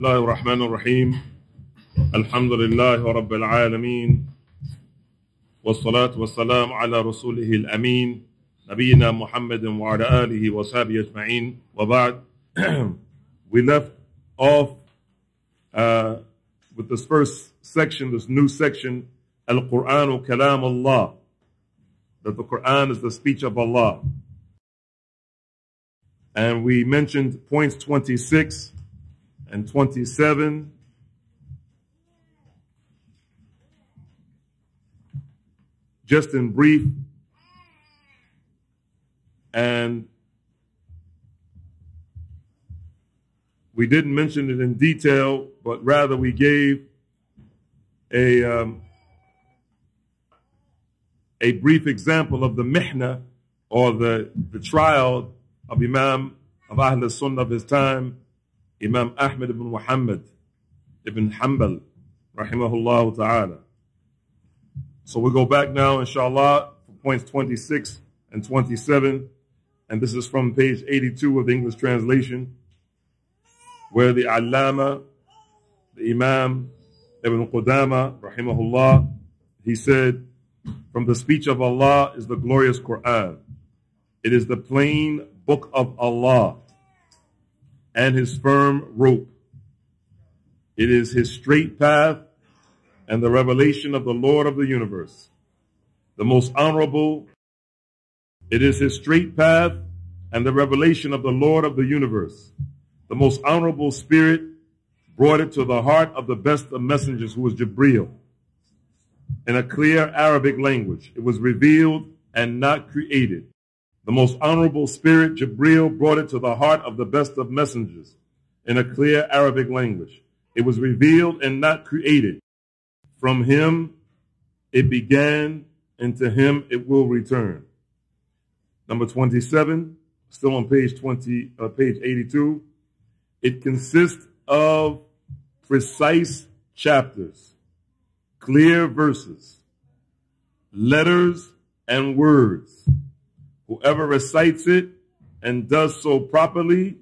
الله الرحمن الرحيم الحمد لله رب العالمين والصلاة والسلام على رسوله الأمين نبينا محمد وعلى آله وصحبه أجمعين وبعد. We left off with this first section, this new section, Al-Qur'anu Kalam Allah, that the Quran is the speech of Allah. And we mentioned points 26 and 27. Just in brief. And we didn't mention it in detail, but rather we gave a brief example of the mihna, or the trial of Imam of Ahl Sunnah of his time, Imam Ahmad ibn Muhammad ibn Hanbal, rahimahullah ta'ala. So we go back now, inshallah, for points 26 and 27. And this is from page 82 of the English translation, where the Allama, the Imam Ibn Qudama, rahimahullah, he said, from the speech of Allah is the glorious Quran. It is the plain book of Allah and his firm rope. It is his straight path and the revelation of the Lord of the universe, the most honorable. It is his straight path and the revelation of the Lord of the universe. The most honorable spirit brought it to the heart of the best of messengers, who was Jibreel, in a clear Arabic language. It was revealed and not created. The most honorable spirit, Jibreel, brought it to the heart of the best of messengers in a clear Arabic language. It was revealed and not created. From him it began, and to him it will return. Number 27, still on page 82. It consists of precise chapters, clear verses, letters, and words. Whoever recites it and does so properly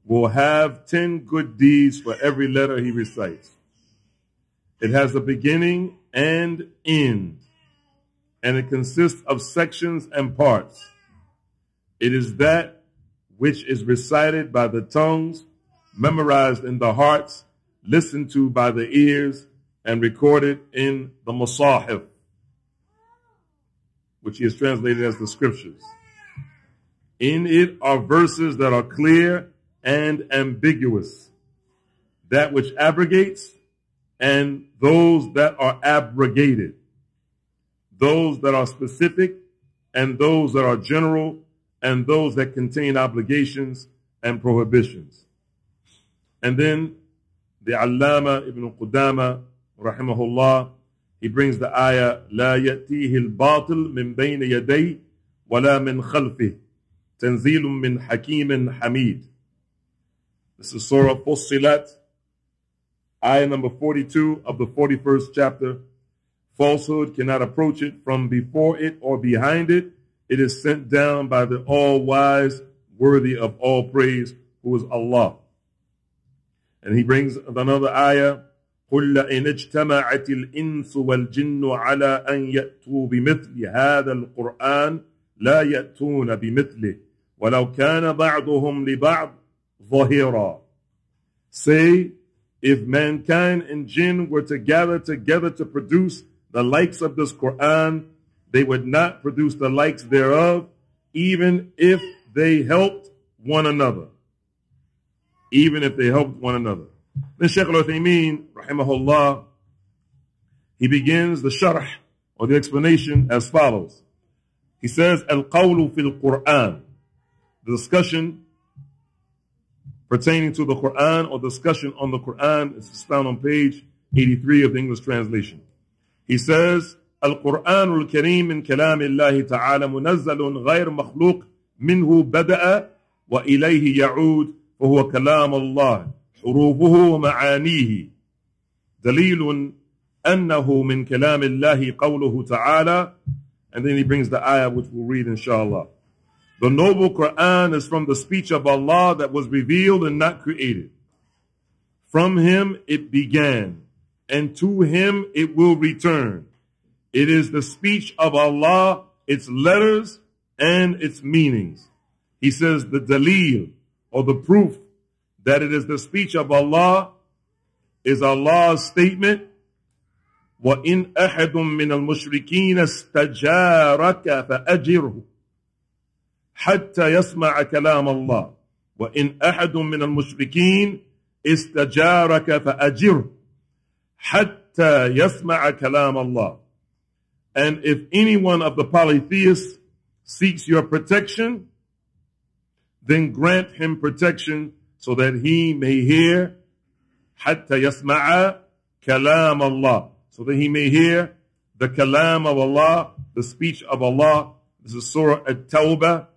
will have 10 good deeds for every letter he recites. It has a beginning and end, and it consists of sections and parts. It is that which is recited by the tongues, memorized in the hearts, listened to by the ears, and recorded in the Musahif, which he has translated as the scriptures. In it are verses that are clear and ambiguous, that which abrogates, and those that are abrogated, those that are specific, and those that are general, and those that contain obligations and prohibitions. And then the Allama Ibn Qudama, rahimahullah, he brings the ayah, لا يأتيه الباطل من بين يديه ولا من خلفه تنزيل من حكيم حميد. This is Surah Fussilat, ayah number 42 of the 41st chapter. Falsehood cannot approach it from before it or behind it. It is sent down by the all-wise, worthy of all praise, who is Allah. And he brings another ayah, قل إن اجتمعت الإنس والجن على أن يأتوا بمثل هذا القرآن لا يأتون بمثله ولو كان بعضهم لبعض ظهيرا. Say, if mankind and jinn were to gather together to produce the likes of this Quran, they would not produce the likes thereof, even if they helped one another. Even if they helped one another. Then Shaykh al-Uthaymeen, rahimahullah, he begins the sharh, or the explanation, as follows. He says, Al-Qawlu fil Quran, the discussion pertaining to the Quran, or discussion on the Quran, is found on page 83 of the English translation. He says, Al-Quran al-Kareem min kalam Allah ta'ala munazzalun ghayr makhluq minhu bada'a wa ilayhi ya'ud wa huwa kalam Allah. حروفه ومعانيه دليل أنه من كلام الله قوله تعالى. And then he brings the ayah which we'll read inshallah. The noble Quran is from the speech of Allah that was revealed and not created. From him it began, and to him it will return. It is the speech of Allah, its letters and its meanings. He says the dalil, or the proof that it is the speech of Allah, is Allah's statement, وَإِنْ أَحَدٌ مِّنَ الْمُشْرِكِينَ اسْتَجَارَكَ فَأَجِرْهُ حَتَّى يَسْمَعَ كَلَامَ اللَّهِ وَإِنْ أَحَدٌ مِّنَ الْمُشْرِكِينَ اسْتَجَارَكَ فَأَجِرْهُ حَتَّى يَسْمَعَ كَلَامَ اللَّهِ. And if any one of the polytheists seeks your protection, then grant him protection so that he may hear حَتَّى يَسْمَعَ كَلَامَ اللَّهِ, so that he may hear the kalam of Allah, the speech of Allah. This is Surah At-Tawbah,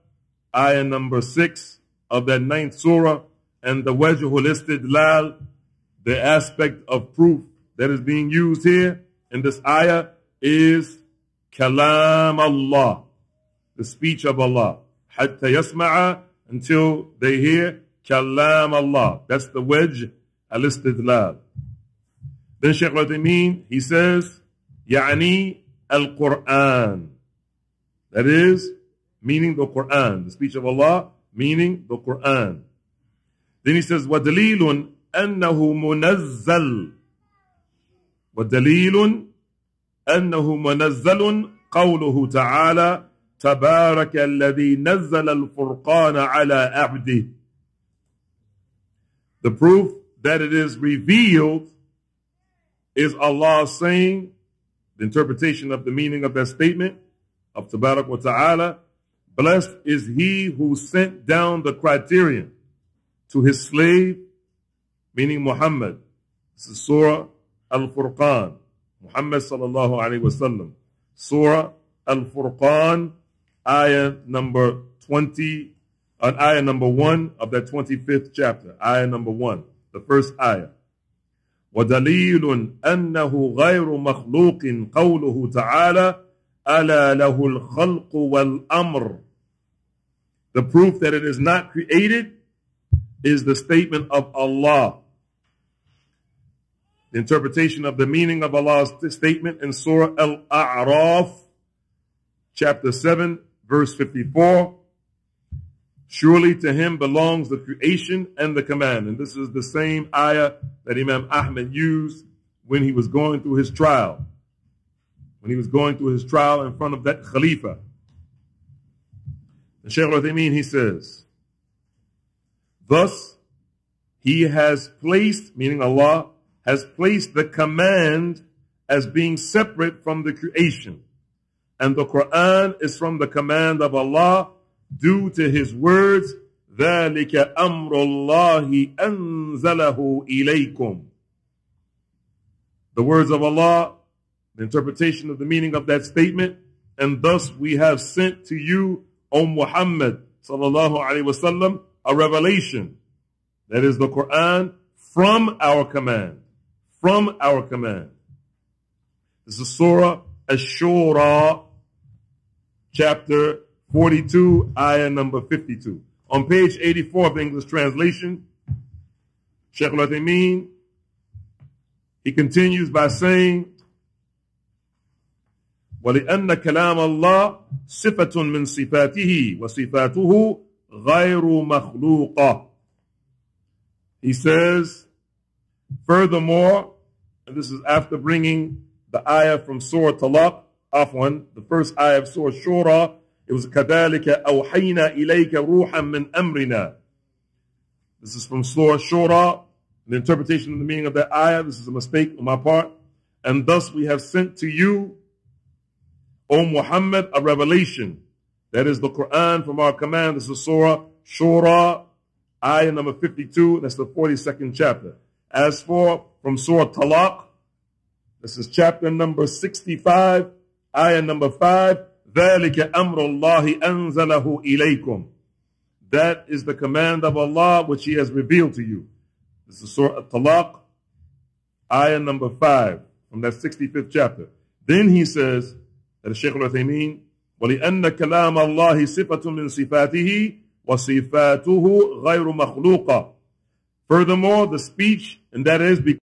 ayah number 6 of that 9th surah. And the wajhul istidlal, the aspect of proof that is being used here in this ayah, is kalam Allah, the speech of Allah. Hatta yasma'a, until they hear kalam Allah. That's the wajh al-istidlal. Then Shaykh al-Uthaymeen, he says, يعني al-Qur'an. That is, meaning the Qur'an. The speech of Allah, meaning the Qur'an. Then he says, وَدَلِيلٌ أَنَّهُ مُنَزَّلٌ وَدَلِيلٌ أَنَّهُ مُنَزَّلٌ قَوْلُهُ تَعَالَى تَبَارَكَ الَّذِي نَزَّلَ الْفُرْقَانَ عَلَى عَبْدِهِ. The proof that it is revealed is Allah saying, the interpretation of the meaning of that statement of Tabarak wa Ta'ala, blessed is he who sent down the criterion to his slave, meaning Muhammad. This is Surah Al-Furqan, Muhammad sallallahu alayhi wa sallam. Surah Al-Furqan, ayah number 20, ayah number 1 of that 25th chapter, ayah number 1, the first ayah. وَدَلِيلٌ أَنَّهُ غَيْرُ مَخْلُوقٍ قَوْلُهُ تَعَالَى أَلَا لَهُ الْخَلْقُ وَالْأَمْرُ. The proof that it is not created is the statement of Allah. The interpretation of the meaning of Allah's statement in Surah Al-A'raf, chapter 7, verse 54. Surely to him belongs the creation and the command. And this is the same ayah that Imam Ahmad used when he was going through his trial. When he was going through his trial in front of that Khalifa. And Shaykh al-Uthaymeen, he says, thus, he has placed, meaning Allah, has placed the command as being separate from the creation. And the Quran is from the command of Allah due to his words, ذَلِكَ أَمْرُ اللَّهِ أَنزَلَهُ إِلَيْكُمْ. The words of Allah, the interpretation of the meaning of that statement, and thus we have sent to you, O Muhammad sallallahu alayhi wa sallam, a revelation. That is the Quran from our command. From our command. This is Surah Ash-Shura, chapter 42, ayah number 52. On page 84 of the English translation, Shaykh al-Uthaymeen, he continues by saying, وَلِأَنَّ كَلَامَ اللَّهِ صِفَةٌ مِّن صِفَاتِهِ وَصِفَاتُهُ غَيْرُ مَخْلُوقَةٍ. He says, furthermore, and this is after bringing the ayah from Surah Talaq, Afwan, the first ayah of Surah Shura, it was كَذَلِكَ أَوْحَيْنَا إِلَيْكَ رُوحًا مِّنْ أَمْرِنَا. This is from Surah Shura, the interpretation of the meaning of that ayah. This is a mistake on my part. And thus we have sent to you, O Muhammad, a revelation. That is the Quran from our command. This is Surah Shura, ayah number 52. That's the 42nd chapter. As for from Surah Talaq, this is chapter number 65, ayah number 5. ذَلِكَ أَمْرُ اللَّهِ أَنزَلَهُ إِلَيْكُمْ. That is the command of Allah which He has revealed to you. This is Surah At-Talaq, ayah number 5, from that 65th chapter. Then he says, that is Shaykh al-Uthaymeen, وَلِأَنَّ كَلَامَ اللَّهِ صِفَةٌ مِّن صِفَاتِهِ وَصِفَاتُهُ غَيْرُ مَخْلُوقَةٍ. Furthermore, the speech, and that is because